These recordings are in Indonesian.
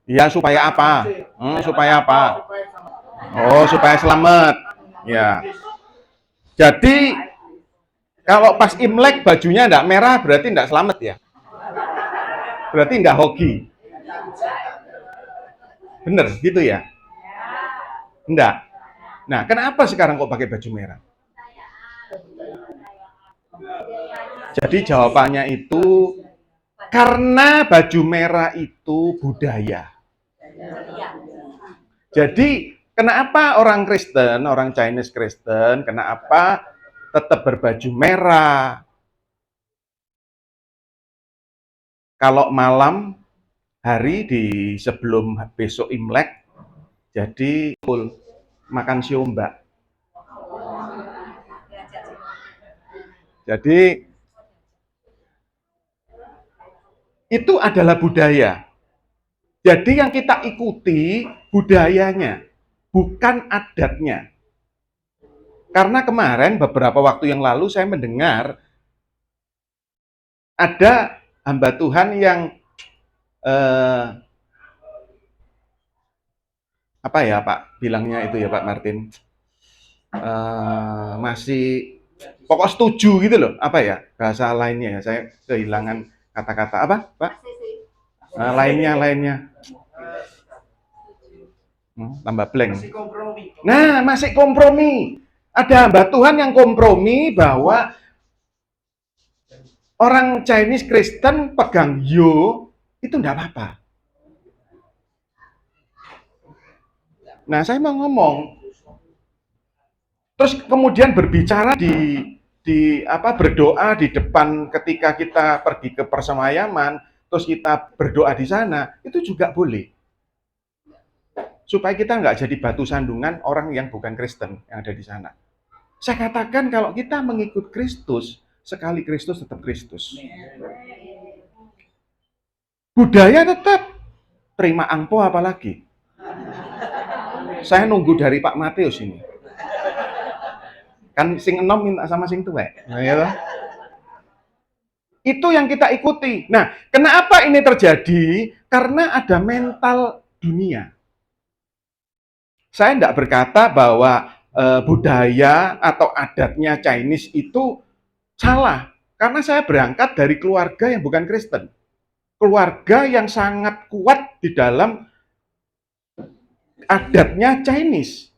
Ya, supaya apa? Supaya apa? Oh, supaya selamat. Ya. Jadi kalau pas Imlek bajunya enggak merah berarti enggak selamat ya? Berarti enggak hoki. Bener gitu ya? Enggak. Nah, kenapa sekarang kok pakai baju merah? Jadi jawabannya itu karena baju merah itu budaya. Jadi kenapa orang Kristen, orang Chinese Kristen, kenapa tetap berbaju merah? Kalau malam hari di sebelum besok Imlek, jadi full makan siomba. Jadi itu adalah budaya. Jadi yang kita ikuti budayanya, bukan adatnya. Karena kemarin beberapa waktu yang lalu saya mendengar ada hamba Tuhan yang apa ya Pak bilangnya itu ya Pak Martin, masih pokok setuju gitu loh, apa ya bahasa lainnya ya, saya kehilangan kata-kata apa Pak? Lainnya tambah blank. Nah, masih kompromi. Ada hamba Tuhan yang kompromi bahwa orang Chinese Kristen pegang yo itu enggak apa-apa. Nah, saya mau ngomong, terus kemudian berbicara di apa berdoa di depan ketika kita pergi ke persemayaman, terus kita berdoa di sana, itu juga boleh. Supaya kita nggak jadi batu sandungan orang yang bukan Kristen yang ada di sana. Saya katakan kalau kita mengikut Kristus, sekali Kristus tetap Kristus. Budaya tetap, terima angpo apalagi. Saya nunggu dari Pak Matius ini. Kan sing enom minta sama sing tuwek. Nah, ya. Itu yang kita ikuti. Nah, kenapa ini terjadi? Karena ada mental dunia. Saya tidak berkata bahwa budaya atau adatnya Chinese itu salah. Karena saya berangkat dari keluarga yang bukan Kristen. Keluarga yang sangat kuat di dalam adatnya Chinese.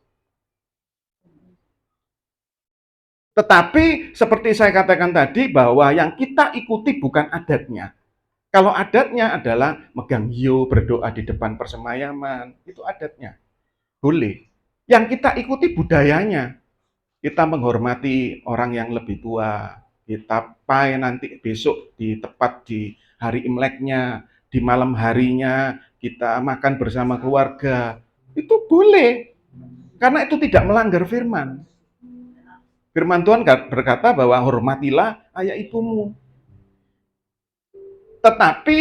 Tetapi seperti saya katakan tadi bahwa yang kita ikuti bukan adatnya. Kalau adatnya adalah megang hiyo, berdoa di depan persemayaman, itu adatnya. Boleh. Yang kita ikuti budayanya. Kita menghormati orang yang lebih tua. Kita pai nanti besok di tepat di hari Imleknya, di malam harinya kita makan bersama keluarga. Itu boleh. Karena itu tidak melanggar firman. Firman Tuhan berkata bahwa hormatilah ayah ibumu. Tetapi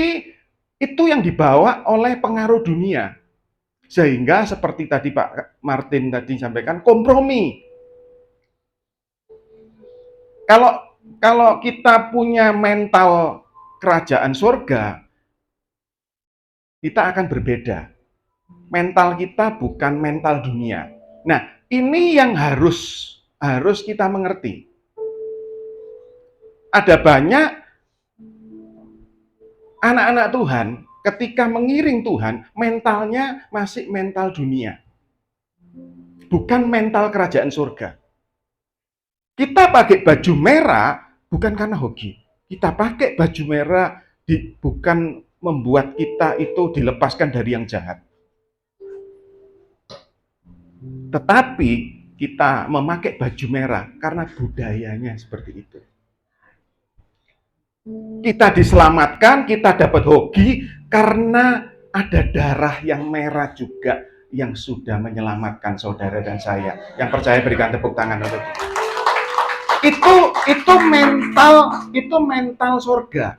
itu yang dibawa oleh pengaruh dunia. Sehingga seperti tadi Pak Martin tadi sampaikan, kompromi. Kalau kita punya mental kerajaan surga, kita akan berbeda. Mental kita bukan mental dunia. Nah, ini yang harus kita mengerti. Ada banyak anak-anak Tuhan ketika mengiring Tuhan, mentalnya masih mental dunia. Bukan mental kerajaan surga. Kita pakai baju merah bukan karena hoki. Kita pakai baju merah bukan membuat kita itu dilepaskan dari yang jahat. Tetapi kita memakai baju merah karena budayanya seperti itu. Kita diselamatkan, kita dapat hoki karena ada darah yang merah juga yang sudah menyelamatkan saudara dan saya. Yang percaya berikan tepuk tangan untuk itu mental surga,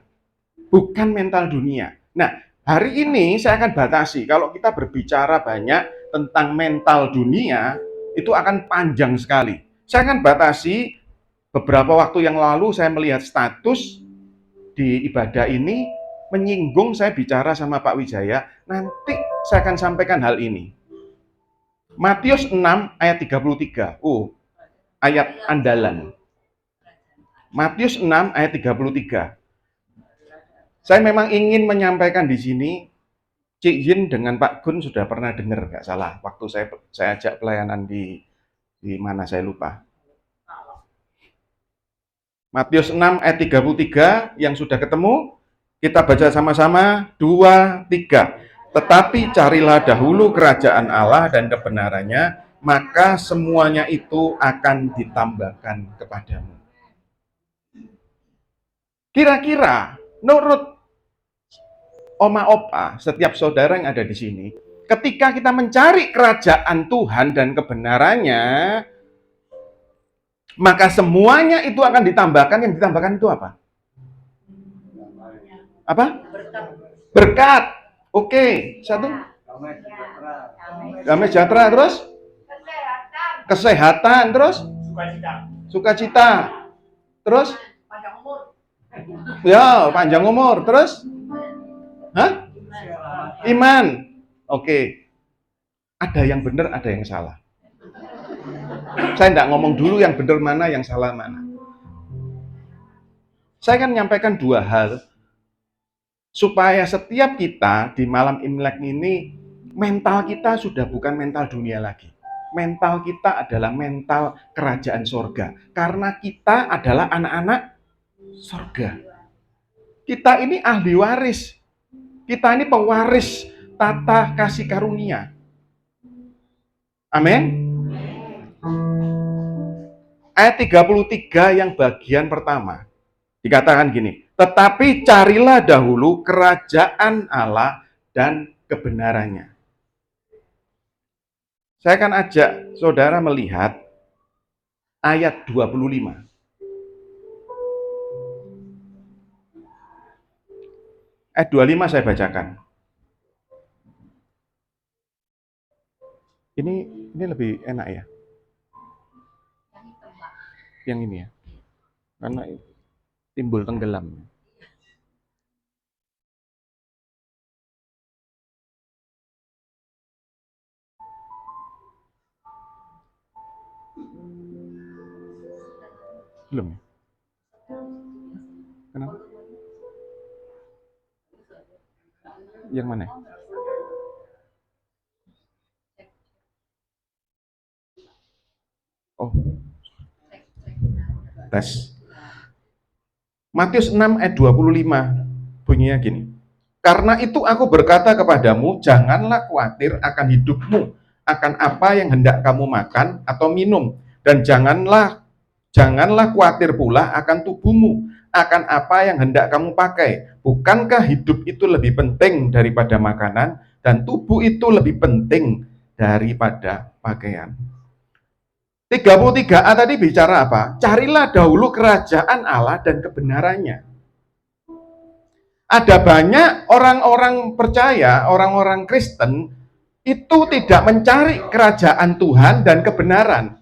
bukan mental dunia. Nah, hari ini saya akan batasi. Kalau kita berbicara banyak tentang mental dunia, itu akan panjang sekali. Saya akan batasi beberapa waktu yang lalu saya melihat status di ibadah ini menyinggung, saya bicara sama Pak Wijaya, nanti saya akan sampaikan hal ini. Matius 6 ayat 33. Ayat andalan. Matius 6 ayat 33. Saya memang ingin menyampaikan di sini, Cik Yin dengan Pak Gun sudah pernah dengar, nggak salah, waktu saya ajak pelayanan di mana saya lupa. Matius 6 ayat 33 yang sudah ketemu, kita baca sama-sama, 2, 3. Tetapi carilah dahulu kerajaan Allah dan kebenarannya, maka semuanya itu akan ditambahkan kepadamu. Kira-kira, menurut Oma Opa, setiap saudara yang ada di sini, ketika kita mencari kerajaan Tuhan dan kebenarannya, maka semuanya itu akan ditambahkan. Yang ditambahkan itu apa? Apa? Berkat. Oke, satu. Damai sejahtera, terus? Kesehatan, terus? Sukacita. Terus? Ya, panjang umur. Terus? Hah? Iman. Oke. Ada yang benar, ada yang salah. Saya tidak ngomong dulu yang benar mana, yang salah mana. Saya akan menyampaikan dua hal supaya setiap kita di malam Imlek ini, mental kita sudah bukan mental dunia lagi. Mental kita adalah mental kerajaan sorga. Karena kita adalah anak-anak sorga. Kita ini ahli waris. Kita ini pewaris tata kasih karunia. Amin. Ayat 33 yang bagian pertama. Dikatakan gini, tetapi carilah dahulu kerajaan Allah dan kebenarannya. Saya akan ajak saudara melihat ayat 25. Ayat 25 saya bacakan. Ini lebih enak ya. Yang ini ya. Karena timbul tenggelam. Belum ya? Kenapa? Yang mana? Oh. Tes. Matius 6 ayat 25 bunyinya gini. Karena itu aku berkata kepadamu, janganlah khawatir akan hidupmu, akan apa yang hendak kamu makan atau minum, dan janganlah khawatir pula akan tubuhmu, akan apa yang hendak kamu pakai. Bukankah hidup itu lebih penting daripada makanan, dan tubuh itu lebih penting daripada pakaian. 33a tadi bicara apa? Carilah dahulu kerajaan Allah dan kebenarannya. Ada banyak orang-orang percaya, orang-orang Kristen, itu tidak mencari kerajaan Tuhan dan kebenaran.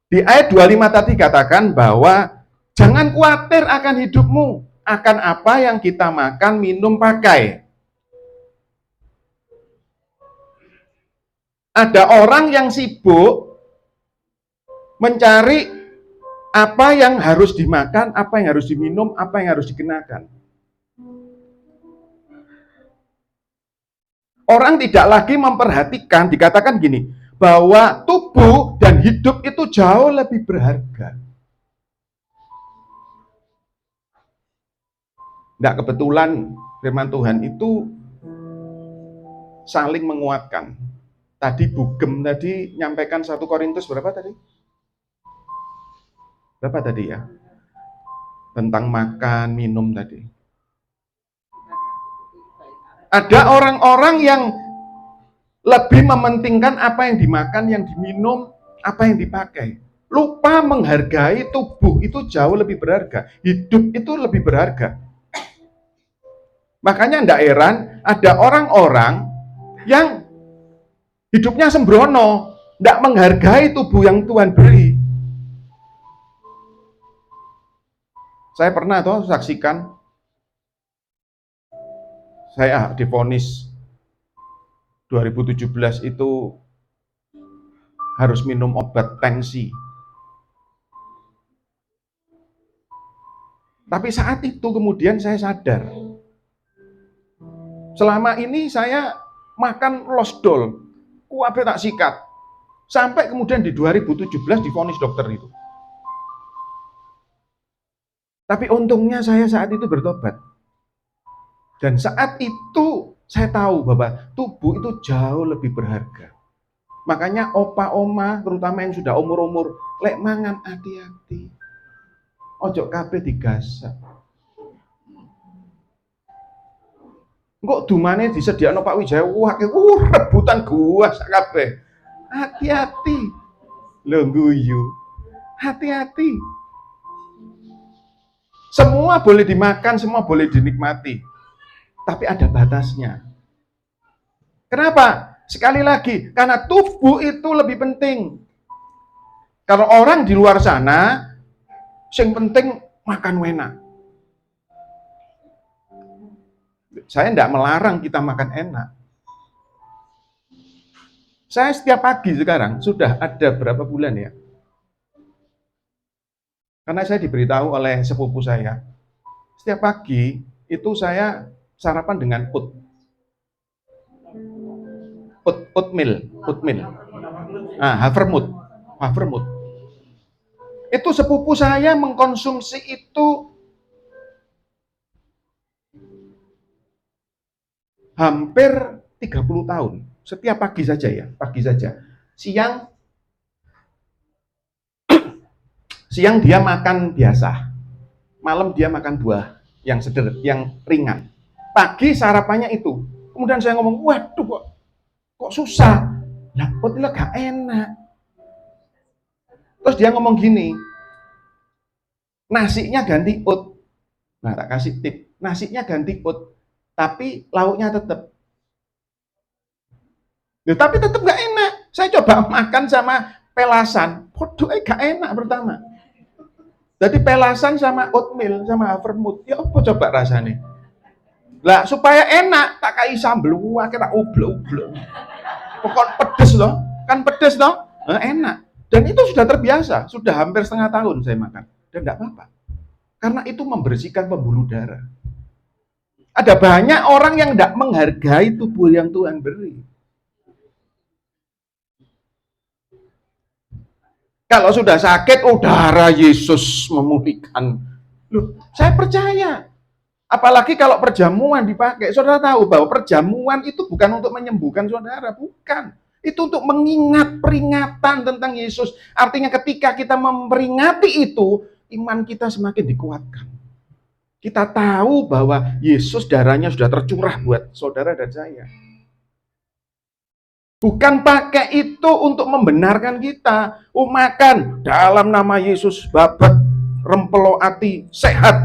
Di ayat 25 tadi katakan bahwa jangan khawatir akan hidupmu, akan apa yang kita makan, minum, pakai. Ada orang yang sibuk mencari apa yang harus dimakan, apa yang harus diminum, apa yang harus dikenakan. Orang tidak lagi memperhatikan, dikatakan gini, bahwa tubuh dan hidup itu jauh lebih berharga. Tidak kebetulan firman Tuhan itu saling menguatkan. Tadi Bugem tadi nyampaikan 1 Korintus berapa tadi? Berapa tadi ya? Tentang makan, minum tadi. Ada orang-orang yang lebih mementingkan apa yang dimakan, yang diminum, apa yang dipakai. Lupa menghargai tubuh itu jauh lebih berharga. Hidup itu lebih berharga. Makanya tidak heran ada orang-orang yang Hidupnya sembrono, tidak menghargai tubuh yang Tuhan beri. Saya pernah saksikan, saya divonis 2017 itu harus minum obat tensi. Tapi saat itu kemudian saya sadar, selama ini saya makan losdol, kuabe tak sikat. Sampai kemudian di 2017 divonis dokter itu. Tapi untungnya saya saat itu bertobat. Dan saat itu saya tahu bahwa tubuh itu jauh lebih berharga. Makanya opa oma, terutama yang sudah umur-umur, lek mangan hati-hati. Ojo kabeh digasak. Kok dumane disediakno Pak Wijaya, wah rebutan gua sak kabeh. Hati-hati. Lho guyu. Hati-hati. Semua boleh dimakan, semua boleh dinikmati. Tapi ada batasnya. Kenapa? Sekali lagi, karena tubuh itu lebih penting. Kalau orang di luar sana, yang penting makan enak. Saya tidak melarang kita makan enak. Saya setiap pagi sekarang, sudah ada berapa bulan ya? Karena saya diberitahu oleh sepupu saya, setiap pagi itu saya sarapan dengan oatmeal. Havermut. Itu sepupu saya mengkonsumsi itu hampir 30 tahun. Setiap pagi saja ya, pagi saja. Siang dia makan biasa. Malam dia makan buah yang yang ringan. Pagi sarapannya itu. Kemudian saya ngomong, waduh kok susah. Lah, oatmeal gak enak. Terus dia ngomong gini, nasinya ganti oat. Nah, tak kasih tip. Nasinya ganti oat, tapi lauknya tetap. Tapi tetap gak enak. Saya coba makan sama pelasan. Waduh, gak enak pertama. Jadi pelasan sama oatmeal sama havermut. Ya apa coba rasanya? Lah supaya enak tak kai sambel kira ublek-ublek. Pokok pedes loh. Kan pedes loh. Enak. Dan itu sudah terbiasa, sudah hampir setengah tahun saya makan. Dan enggak apa-apa. Karena itu membersihkan pembuluh darah. Ada banyak orang yang enggak menghargai tubuh yang Tuhan beri. Kalau sudah sakit, darah Yesus memulihkan. Loh, saya percaya. Apalagi kalau perjamuan dipakai. Saudara tahu bahwa perjamuan itu bukan untuk menyembuhkan saudara, bukan. Itu untuk mengingat peringatan tentang Yesus. Artinya ketika kita memperingati itu, iman kita semakin dikuatkan. Kita tahu bahwa Yesus darahnya sudah tercurah buat saudara dan saya. Bukan pakai itu untuk membenarkan kita. Makan dalam nama Yesus, babat, rempelo ati, sehat.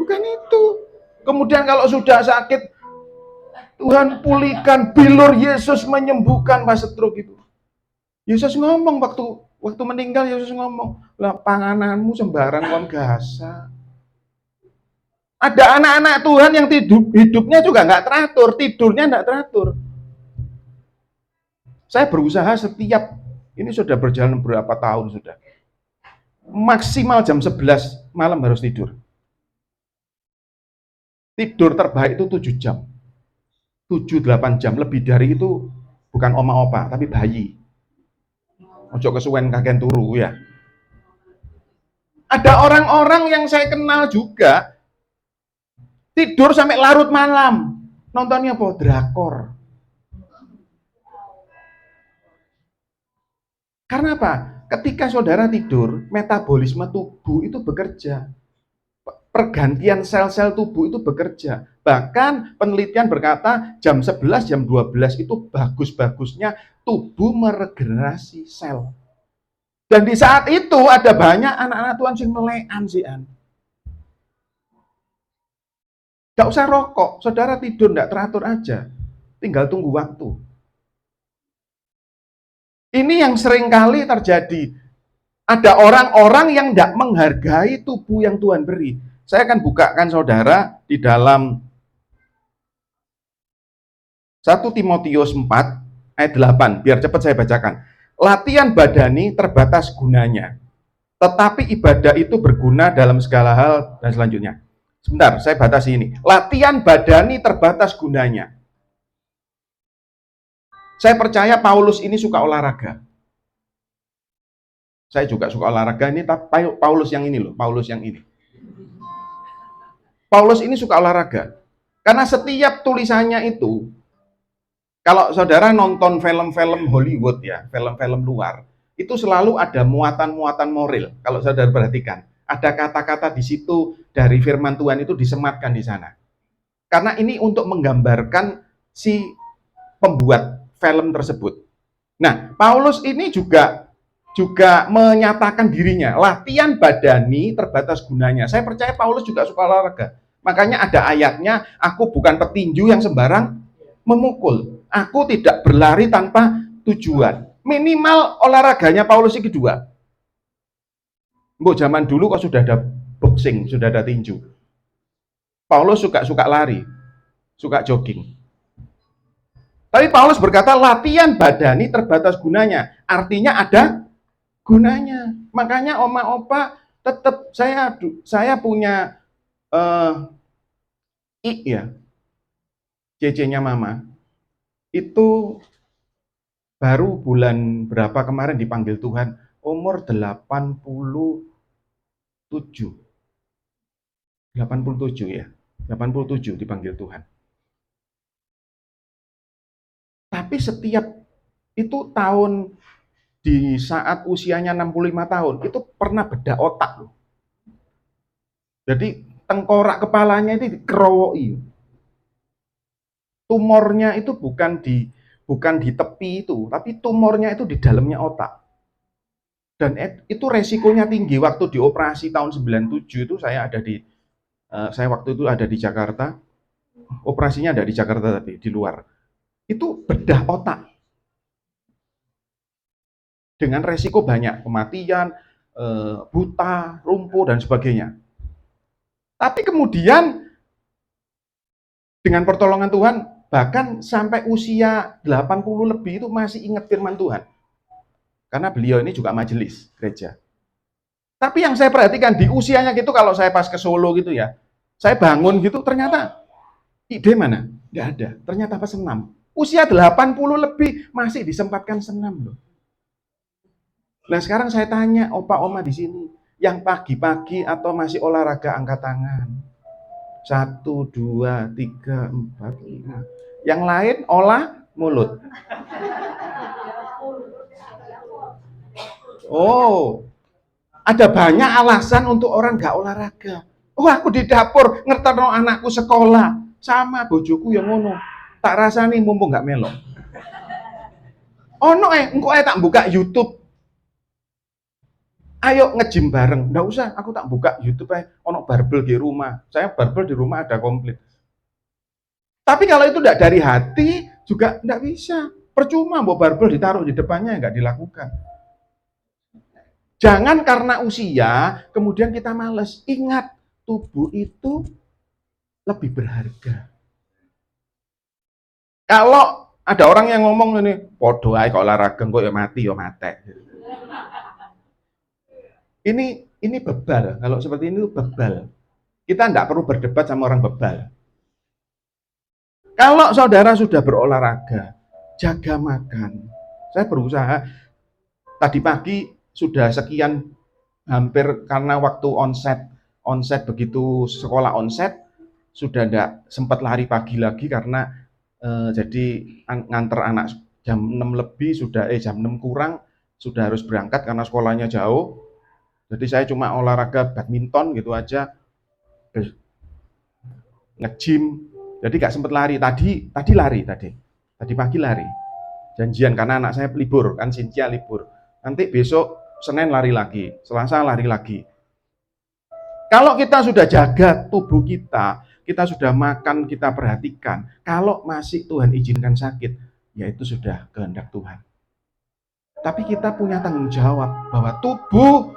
Bukan itu. Kemudian kalau sudah sakit, Tuhan pulihkan, bilur Yesus menyembuhkan pas stroke itu. Yesus ngomong waktu meninggal, Yesus ngomong, lah pangananmu sembarang kon gasa. Ada anak-anak Tuhan yang hidupnya juga nggak teratur, tidurnya nggak teratur. Saya berusaha ini sudah berjalan berapa tahun sudah. Maksimal jam 11 malam harus tidur. Tidur terbaik itu 7 jam. 7-8 jam, lebih dari itu bukan oma-opa, tapi bayi. Ojo kesuwen kagen turu ya. Ada orang-orang yang saya kenal juga, tidur sampai larut malam. Nontonnya apa? Drakor. Karena apa? Ketika saudara tidur, metabolisme tubuh itu bekerja. Pergantian sel-sel tubuh itu bekerja. Bahkan penelitian berkata jam 11, jam 12 itu bagus-bagusnya tubuh meregenerasi sel. Dan di saat itu ada banyak anak-anak Tuhan yang melekan sih. Gak usah rokok, saudara tidur gak teratur aja. tinggal tunggu waktu. Ini yang sering kali terjadi. Ada orang-orang yang tidak menghargai tubuh yang Tuhan beri. Saya akan bukakan saudara di dalam 1 Timotius 4 ayat 8, biar cepat saya bacakan. Latihan badani terbatas gunanya, tetapi ibadah itu berguna dalam segala hal dan selanjutnya. Sebentar, saya batasi ini. Latihan badani terbatas gunanya. Saya percaya Paulus ini suka olahraga. Saya juga suka olahraga, ini Paulus yang ini loh, Paulus yang ini. Paulus ini suka olahraga. Karena setiap tulisannya itu, kalau saudara nonton film-film Hollywood ya, film-film luar, itu selalu ada muatan-muatan moral. Kalau saudara perhatikan, ada kata-kata di situ dari firman Tuhan itu disematkan di sana. Karena ini untuk menggambarkan si pembuat film tersebut. Nah, Paulus ini juga menyatakan dirinya, latihan badani terbatas gunanya. Saya percaya Paulus juga suka olahraga. Makanya ada ayatnya, aku bukan petinju yang sembarang memukul. Aku tidak berlari tanpa tujuan. Minimal olahraganya Paulus ini kedua. Mbok zaman dulu kok sudah ada boxing, sudah ada tinju. Paulus suka lari, suka jogging. Tapi Paulus berkata latihan badani terbatas gunanya. Artinya ada gunanya. Makanya oma opa tetap saya punya CC-nya mama. Itu baru bulan berapa kemarin dipanggil Tuhan, umur 87 ya, 87 dipanggil Tuhan. Tapi setiap itu tahun, di saat usianya 65 tahun, itu pernah bedah otak loh. Jadi tengkorak kepalanya itu dikerowoki. Tumornya itu bukan di tepi itu, tapi tumornya itu di dalamnya otak. Dan itu resikonya tinggi. Waktu dioperasi tahun 97 itu saya waktu itu ada di Jakarta. Operasinya ada di Jakarta tapi di luar. Itu bedah otak. Dengan resiko banyak, kematian, buta, lumpuh dan sebagainya. Tapi kemudian dengan pertolongan Tuhan, bahkan sampai usia 80 lebih itu masih ingat firman Tuhan. Karena beliau ini juga majelis gereja. Tapi yang saya perhatikan di usianya gitu, kalau saya pas ke Solo gitu ya, saya bangun gitu, ternyata ide mana? Nggak ada. Ternyata pas senam. Usia 80 lebih masih disempatkan senam loh. Nah sekarang saya tanya opa-oma di sini, yang pagi-pagi atau masih olahraga angkat tangan? 1, 2, 3, 4, 5. Yang lain olah mulut. Oh, ada banyak alasan untuk orang nggak olahraga. Oh, aku di dapur ngerteno anakku sekolah, sama bojoku yang ngono. Tak rasani mumpung nggak melok. Oh no, engko tak buka YouTube. Ayo nge-gym bareng. Nggak usah, aku tak buka YouTube ono barbel di rumah. Saya barbel di rumah ada komplit. Tapi kalau itu tidak dari hati, juga tidak bisa. Percuma mau barbel ditaruh di depannya, nggak dilakukan. Jangan karena usia, kemudian kita males. Ingat, tubuh itu lebih berharga. Kalau ada orang yang ngomong ini, podo ae kok olahraga kok ya mati ya mate. Ini bebal. Kalau seperti ini bebal. Kita tidak perlu berdebat sama orang bebal. Kalau saudara sudah berolahraga, jaga makan. Saya berusaha, tadi pagi sudah sekian, hampir karena waktu onset begitu sekolah onset, sudah tidak sempat lari pagi lagi karena jadi nganter anak jam 6 lebih, jam 6 kurang, sudah harus berangkat karena sekolahnya jauh. Jadi saya cuma olahraga badminton gitu aja, nge-gym, jadi gak sempet lari. Tadi pagi lari, janjian karena anak saya libur, kan Cynthia libur. Nanti besok Senin lari lagi, Selasa lari lagi. Kalau kita sudah jaga tubuh kita, kita sudah makan, kita perhatikan. Kalau masih Tuhan izinkan sakit, ya itu sudah kehendak Tuhan. Tapi kita punya tanggung jawab bahwa tubuh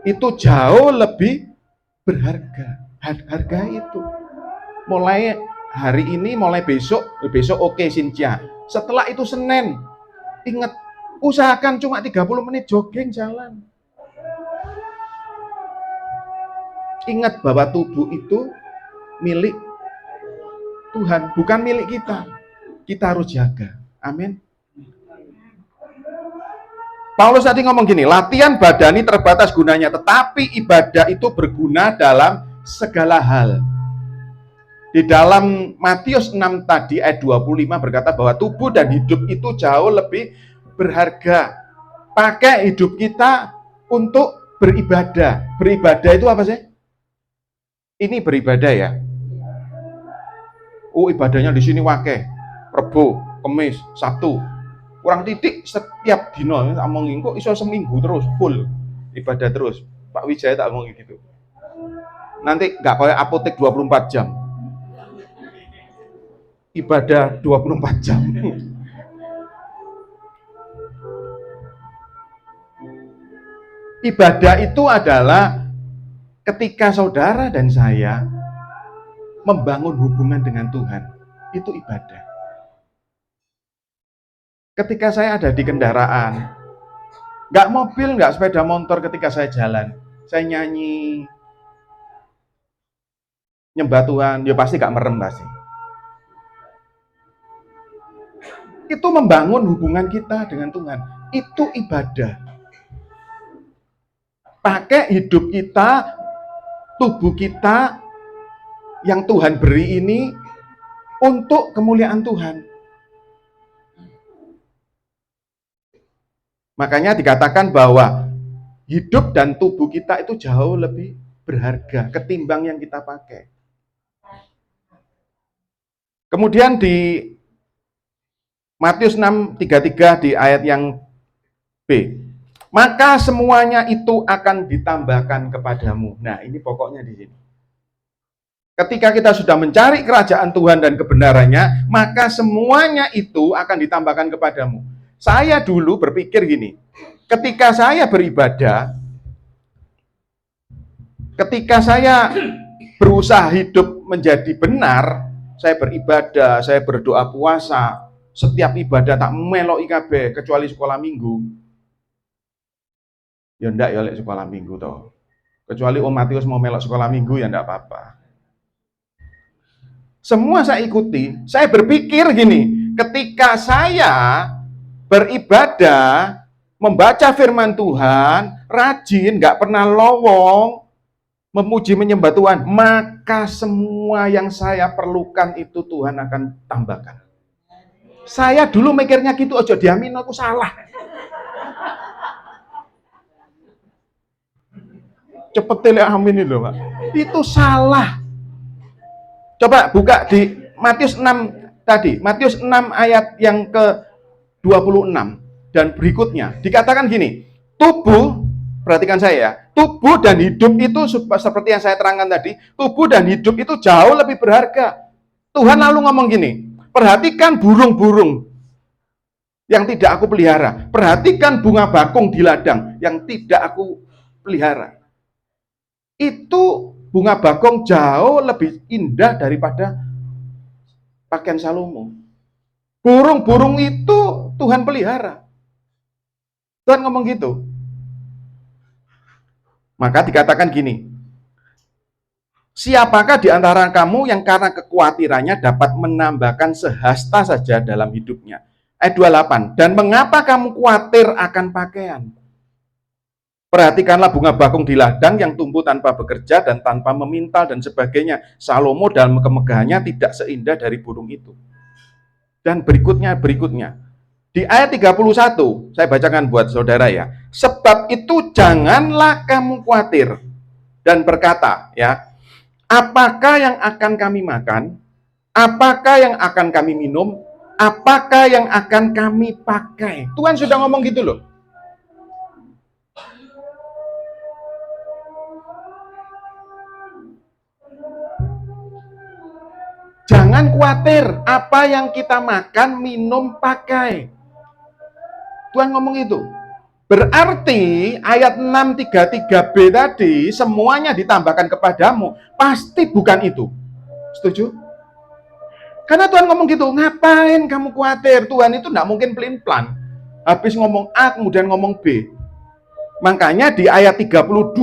itu jauh lebih berharga. Harga itu. Mulai hari ini, mulai besok oke Sinja. Setelah itu Senin, ingat, usahakan cuma 30 menit jogging jalan. Ingat bahwa tubuh itu milik Tuhan, bukan milik kita. Kita harus jaga. Amin. Paulus tadi ngomong gini, latihan badani terbatas gunanya, tetapi ibadah itu berguna dalam segala hal. Di dalam Matius 6 tadi ayat 25 berkata bahwa tubuh dan hidup itu jauh lebih berharga. Pakai hidup kita untuk beribadah. Beribadah itu apa sih? Ini beribadah ya. Oh, ibadahnya di sini wakeh. Rebo, Kamis, Sabtu. Kurang titik setiap dino, tak ngomongin kok iso seminggu terus full ibadah terus. Pak Wijaya tak ngomongin gitu. Nanti nggak kayak apotek 24 jam. Ibadah 24 jam. Ibadah itu adalah ketika saudara dan saya membangun hubungan dengan Tuhan. Itu ibadah. Ketika saya ada di kendaraan, nggak mobil, nggak sepeda motor, ketika saya jalan, saya nyanyi, nyembah Tuhan, ya pasti nggak merem pasti. Itu membangun hubungan kita dengan Tuhan. Itu ibadah. Pakai hidup kita, tubuh kita yang Tuhan beri ini untuk kemuliaan Tuhan. Makanya dikatakan bahwa hidup dan tubuh kita itu jauh lebih berharga ketimbang yang kita pakai. Kemudian di Matius 6:33 di ayat yang B, maka semuanya itu akan ditambahkan kepadamu. Nah, ini pokoknya di sini. Ketika kita sudah mencari kerajaan Tuhan dan kebenarannya, maka semuanya itu akan ditambahkan kepadamu. Saya dulu berpikir gini, ketika saya beribadah, ketika saya berusaha hidup menjadi benar, saya beribadah, saya berdoa puasa, setiap ibadah tak melok IKB kecuali sekolah minggu. Ya ndak ya lek sekolah minggu toh. Kecuali Om Matius mau melok sekolah minggu ya ndak apa-apa. Semua saya ikuti. Saya berpikir gini, ketika saya beribadah, membaca firman Tuhan, rajin, nggak pernah lowong, memuji menyembah Tuhan, maka semua yang saya perlukan itu Tuhan akan tambahkan. Saya dulu mikirnya gitu, ojo diamin aku salah. Cepet tele amin itu, Pak. Itu salah. Coba buka di Matius 6 tadi, Matius 6 ayat yang ke-26 dan berikutnya. Dikatakan gini, tubuh, perhatikan saya ya, tubuh dan hidup itu seperti yang saya terangkan tadi, tubuh dan hidup itu jauh lebih berharga. Tuhan lalu ngomong gini, perhatikan burung-burung yang tidak aku pelihara. Perhatikan bunga bakung di ladang yang tidak aku pelihara. Itu bunga bakung jauh lebih indah daripada pakaian Salomo. Burung-burung itu Tuhan pelihara. Tuhan ngomong gitu. Maka dikatakan gini, siapakah di antara kamu yang karena kekhawatirannya dapat menambahkan sehasta saja dalam hidupnya? Ayat 28, dan mengapa kamu khawatir akan pakaian? Perhatikanlah bunga bakung di ladang yang tumbuh tanpa bekerja dan tanpa memintal dan sebagainya. Salomo dalam kemegahannya tidak seindah dari burung itu. Dan berikutnya. Di ayat 31, saya bacakan buat saudara ya. Sebab itu janganlah kamu khawatir dan berkata ya, apakah yang akan kami makan? Apakah yang akan kami minum? Apakah yang akan kami pakai? Tuhan sudah ngomong gitu loh. Jangan khawatir apa yang kita makan, minum, pakai. Tuhan ngomong itu. Berarti ayat 633b tadi semuanya ditambahkan kepadamu, pasti bukan itu. Setuju? Karena Tuhan ngomong gitu, ngapain kamu khawatir? Tuhan itu enggak mungkin pelin-pelan. Habis ngomong A kemudian ngomong B. Makanya di ayat 32,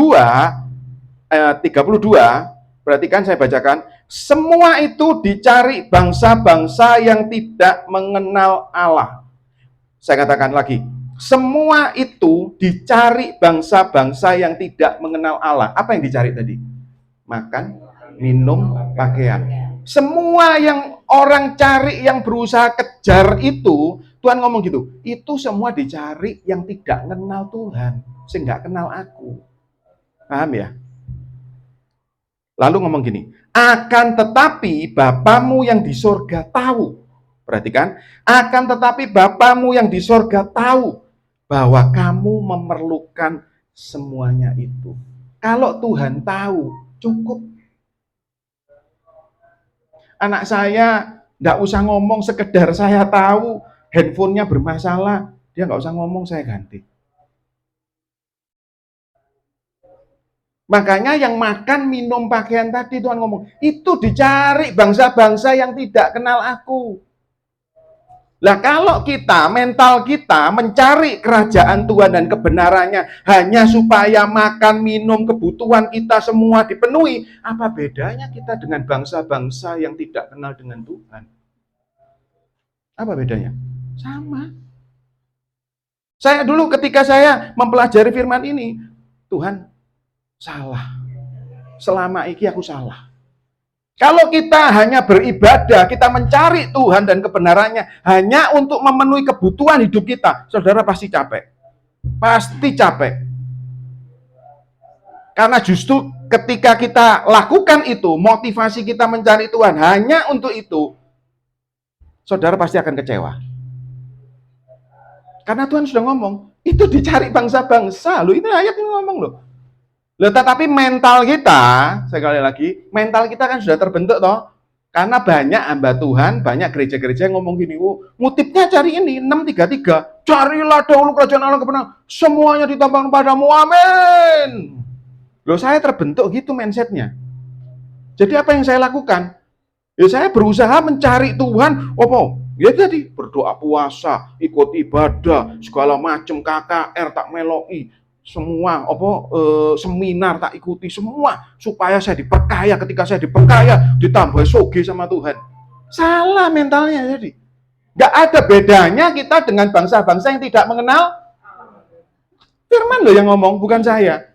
perhatikan saya bacakan, semua itu dicari bangsa-bangsa yang tidak mengenal Allah. Saya katakan lagi, semua itu dicari bangsa-bangsa yang tidak mengenal Allah. Apa yang dicari tadi? Makan, minum, pakaian. Semua yang orang cari, yang berusaha kejar itu, Tuhan ngomong gitu, itu semua dicari yang tidak kenal Tuhan, sehingga kenal aku. Paham ya? Lalu ngomong gini, akan tetapi Bapamu yang di sorga tahu. Perhatikan, akan tetapi Bapamu yang di sorga tahu bahwa kamu memerlukan semuanya itu. Kalau Tuhan tahu, cukup. Anak saya nggak usah ngomong, sekedar saya tahu handphonenya bermasalah, dia nggak usah ngomong, saya ganti. Makanya yang makan, minum, pakaian tadi Tuhan ngomong, itu dicari bangsa-bangsa yang tidak kenal aku. Lah kalau kita, mental kita mencari kerajaan Tuhan dan kebenarannya hanya supaya makan, minum, kebutuhan kita semua dipenuhi, apa bedanya kita dengan bangsa-bangsa yang tidak kenal dengan Tuhan? Apa bedanya? Sama. Saya dulu ketika saya mempelajari firman ini, Tuhan, salah. Selama ini aku salah. Kalau kita hanya beribadah, kita mencari Tuhan dan kebenarannya hanya untuk memenuhi kebutuhan hidup kita, saudara pasti capek. Pasti capek. Karena justru ketika kita lakukan itu, motivasi kita mencari Tuhan hanya untuk itu, saudara pasti akan kecewa. Karena Tuhan sudah ngomong, itu dicari bangsa-bangsa. Loh, ini ayat ini ngomong loh. Loh, tetapi mental kita, sekali lagi, mental kita kan sudah terbentuk toh. Karena banyak hamba Tuhan, banyak gereja-gereja yang ngomong gini, ngutipnya cari ini, 633, carilah dahulu kerajaan Allah kebenaran, semuanya ditambahkan padamu, amin. Loh, saya terbentuk gitu mindsetnya. Jadi apa yang saya lakukan? Ya saya berusaha mencari Tuhan, ya tadi, berdoa puasa, ikut ibadah, segala macam KKR tak meloi, semua seminar tak ikuti semua supaya saya diperkaya. Ketika saya diperkaya ditambah soge sama Tuhan. Salah mentalnya. Jadi nggak ada bedanya kita dengan bangsa-bangsa yang tidak mengenal firman loh yang ngomong, bukan saya.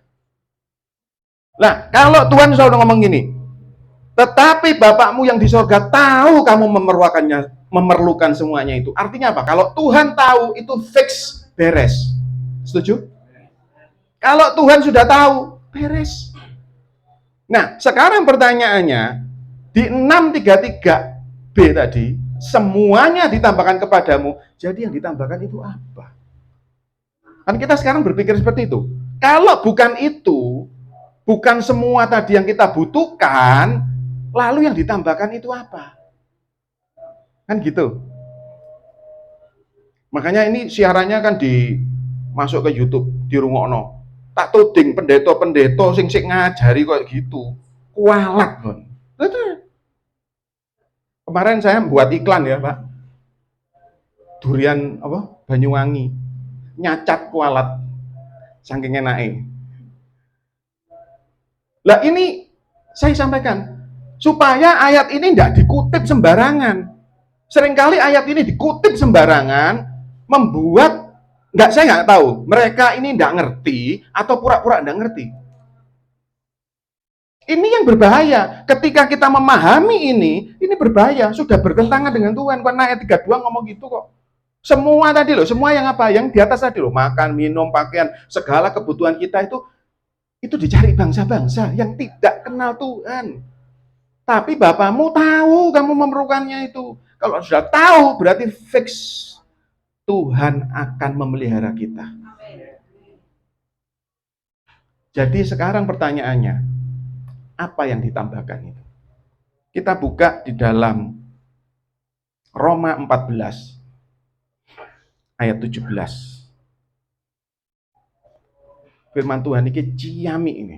Nah, kalau Tuhan selalu ngomong gini, tetapi Bapakmu yang di sorga tahu kamu memerlukan semuanya itu. Artinya apa? Kalau Tuhan tahu, itu fix, beres. Setuju? Kalau Tuhan sudah tahu, beres. Nah, sekarang pertanyaannya, di 633b tadi, semuanya ditambahkan kepadamu, jadi yang ditambahkan itu apa? Kan kita sekarang berpikir seperti itu. Kalau bukan itu, bukan semua tadi yang kita butuhkan, lalu yang ditambahkan itu apa? Kan gitu. Makanya ini siarannya kan masuk ke YouTube, di rungokno. Tak tuding pendeta-pendeta sing ngajari kok gitu. Kualat, Bun. Kemarin saya buat iklan ya, Pak. Durian Banyuwangi. Nyacat kualat. Saking enake. Lah ini saya sampaikan supaya ayat ini tidak dikutip sembarangan. Seringkali ayat ini dikutip sembarangan, membuat saya nggak tahu mereka ini nggak ngerti atau pura-pura nggak ngerti. Ini yang berbahaya. Ketika kita memahami ini berbahaya, sudah bertentangan dengan Tuhan. Karena ayat 32 ngomong gitu kok. Semua tadi loh, semua yang apa? Yang di atas tadi loh, makan, minum, pakaian, segala kebutuhan kita itu dicari bangsa-bangsa yang tidak kenal Tuhan. Tapi Bapakmu tahu kamu memerlukannya itu. Kalau sudah tahu, berarti fix Tuhan akan memelihara kita. Jadi sekarang pertanyaannya, apa yang ditambahkan itu? Kita buka di dalam Roma 14 ayat 17. Firman Tuhan ini ciami ini.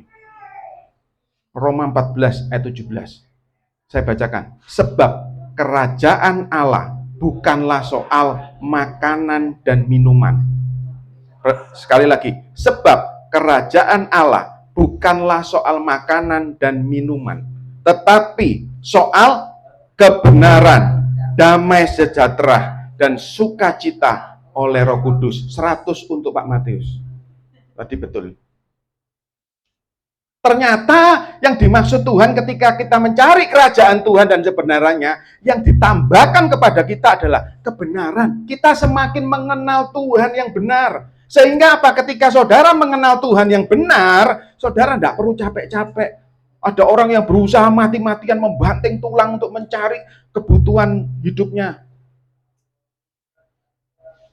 Roma 14 ayat 17. Saya bacakan. Sebab kerajaan Allah bukanlah soal makanan dan minuman. Sekali lagi. Sebab kerajaan Allah bukanlah soal makanan dan minuman, tetapi soal kebenaran, damai sejahtera, dan sukacita oleh Roh Kudus. 100 untuk Pak Matius. Tadi betul. Ternyata yang dimaksud Tuhan ketika kita mencari kerajaan Tuhan dan kebenarannya, yang ditambahkan kepada kita adalah kebenaran. Kita semakin mengenal Tuhan yang benar. Sehingga apa? Ketika saudara mengenal Tuhan yang benar, saudara tidak perlu capek-capek. Ada orang yang berusaha mati-matian membanting tulang untuk mencari kebutuhan hidupnya.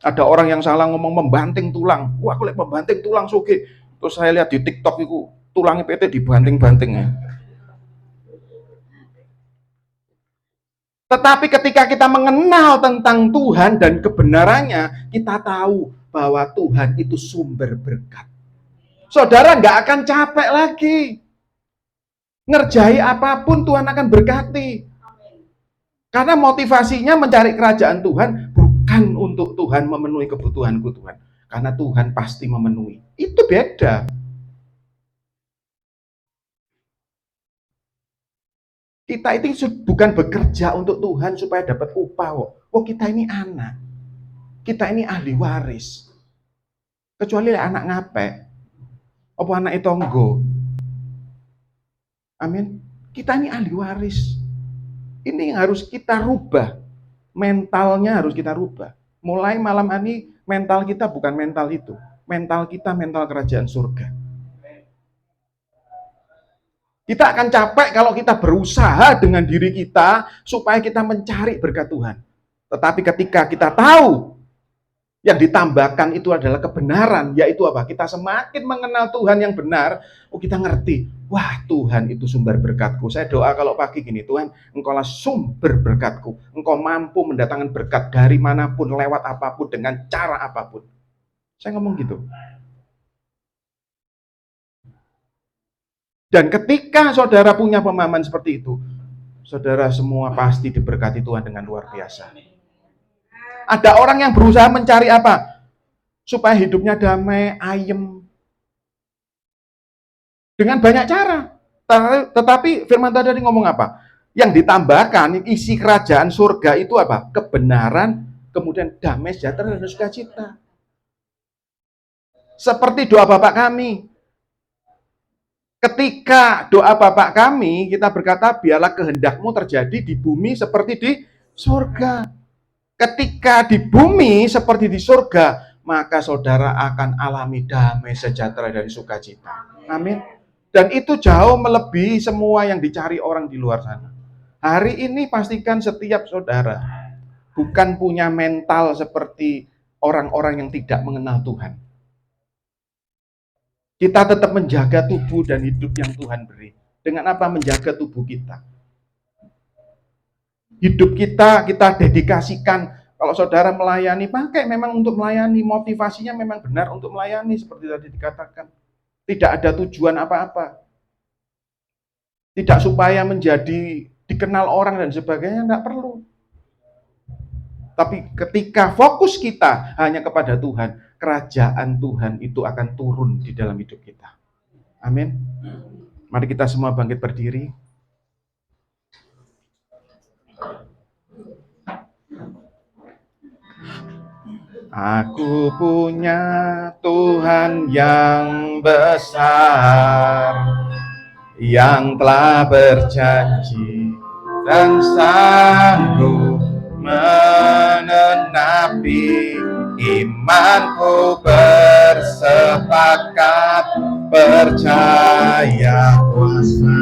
Ada orang yang salah ngomong membanting tulang. Wah, aku lihat membanting tulang suge. Terus saya lihat di TikTok itu, tulangnya PT dibanting-banting ya. Tetapi ketika kita mengenal tentang Tuhan dan kebenarannya, kita tahu bahwa Tuhan itu sumber berkat. Saudara nggak akan capek lagi. Ngerjai apapun Tuhan akan berkati. Karena motivasinya mencari kerajaan Tuhan bukan untuk Tuhan memenuhi kebutuhanku Tuhan. Karena Tuhan pasti memenuhi. Itu beda. Kita itu bukan bekerja untuk Tuhan supaya dapat upah. Oh, kita ini anak. Kita ini ahli waris. Kecuali anak ngapek. Apa anak tonggo. Amin. Kita ini ahli waris. Ini yang harus kita rubah. Mentalnya harus kita rubah. Mulai malam ini, mental kita bukan mental itu. Mental kita mental kerajaan surga. Kita akan capek kalau kita berusaha dengan diri kita supaya kita mencari berkat Tuhan. Tetapi ketika kita tahu yang ditambahkan itu adalah kebenaran, yaitu apa? Kita semakin mengenal Tuhan yang benar, kita ngerti, wah Tuhan itu sumber berkatku. Saya doa kalau pagi gini, Tuhan, Engkaulah sumber berkatku. Engkau mampu mendatangkan berkat dari manapun, lewat apapun, dengan cara apapun. Saya ngomong gitu. Dan ketika saudara punya pemahaman seperti itu, saudara semua pasti diberkati Tuhan dengan luar biasa. Ada orang yang berusaha mencari apa? Supaya hidupnya damai, ayem. Dengan banyak cara. Tetapi firman tadi ngomong apa? Yang ditambahkan, isi kerajaan surga itu apa? Kebenaran, kemudian damai, sejahtera, dan sukacita. Seperti doa Bapak kami. Ketika doa Bapak kami, kita berkata, biarlah kehendakmu terjadi di bumi seperti di surga. Ketika di bumi seperti di surga, maka saudara akan alami damai, sejahtera, dan sukacita. Amin. Dan itu jauh melebihi semua yang dicari orang di luar sana. Hari ini pastikan setiap saudara bukan punya mental seperti orang-orang yang tidak mengenal Tuhan. Kita tetap menjaga tubuh dan hidup yang Tuhan beri. Dengan apa menjaga tubuh kita? Hidup kita dedikasikan. Kalau saudara melayani, pakai memang untuk melayani. Motivasinya memang benar untuk melayani, seperti tadi dikatakan. Tidak ada tujuan apa-apa. Tidak supaya menjadi dikenal orang dan sebagainya, tidak perlu. Tapi ketika fokus kita hanya kepada Tuhan, kerajaan Tuhan itu akan turun di dalam hidup kita. Amin. Mari kita semua bangkit berdiri. Aku punya Tuhan yang besar, yang telah berjanji dan sanggup menenapi. Imanku bersepakat, percaya kuasa